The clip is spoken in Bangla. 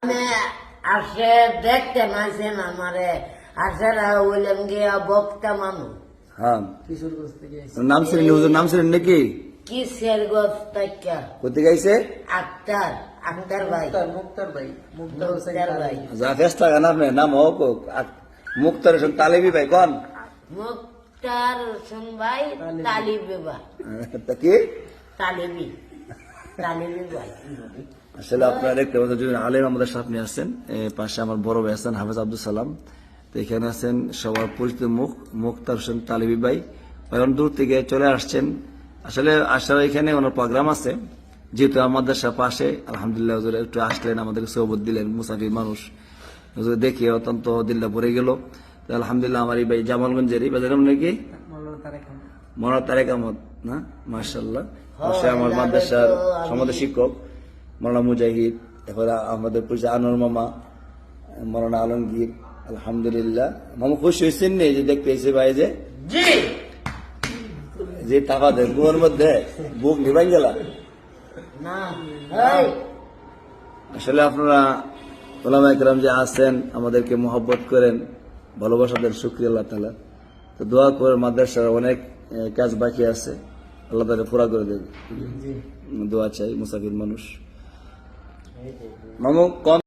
আমি আসে দেখতে নাইছেন আমারে আসেরা বললেন গিয়া বক্তা মানুষ হ্যাঁ কিশোরগঞ্জ থেকে নাম ছিলেন হুজুর নাম ছিলেন নাকি কি শেরগঞ্জ তাইকা কোথায় গাইছে আক্তার আক্তার ভাই মুক্তার ভাই মুক্তার হোসেন মুক্তার ভাই যা ফেস্ট লাগান আপনি নাম হোক মুক্তার হোসেন তালেবি ভাই কন মুক্তার হোসেন ভাই তালিবি ভাই তা কি তালিবি তালিবি ভাই আসলে আপনারা দেখতে পাচ্ছেন যে আলেম আমাদের সামনে আছেন পাশে আমার বড় ভাই আছেন হাফেজ আব্দুল সালাম, তো এখানে আছেন সবার পরিচিত মুখ মুক্তার হোসেন তালিবি ভাই অনেক দূর থেকে চলে আসছেন। আসলে আসার এখানে ওনার প্রোগ্রাম আছে, যেহেতু আমাদের পাশে আলহামদুলিল্লাহ হুজুর একটু আসলেন, আমাদেরকে সহবত দিলেন, মুসাফির মানুষ হুজুর দেখে অত্যন্ত দিল্লা ভরে গেল। তো আলহামদুলিল্লাহ আমার এই ভাই জামালগঞ্জেরই বাজার নাকি মনোহর তারেক আহমদ না মাশাআল্লাহ, আমার মাদ্রাসার সমাজের শিক্ষক মৌলানা মুজাহিদ, এরপরে আমাদের পরিচয় আনোয়ার মামা, মৌলানা আলমগীর। আলহামদুলিল্লাহ মামা খুশি হয়েছেন নি যে দেখতে এসে ভাই যে তাকাদের বুকের মধ্যে বুক নিবাই গেল না আসলে আপনারা ওলামা একরাম যে আছেন আমাদেরকে মোহাব্বত করেন, ভালোবাসা দেন, শুকরিয়া আল্লাহ তাআলা। তো দোয়া করে মাদ্রাসার অনেক কাজ বাকি আছে, আল্লাহ তাআলা পুরা করে দেবে, দোয়া চাই মুসাফির মানুষ মামু কম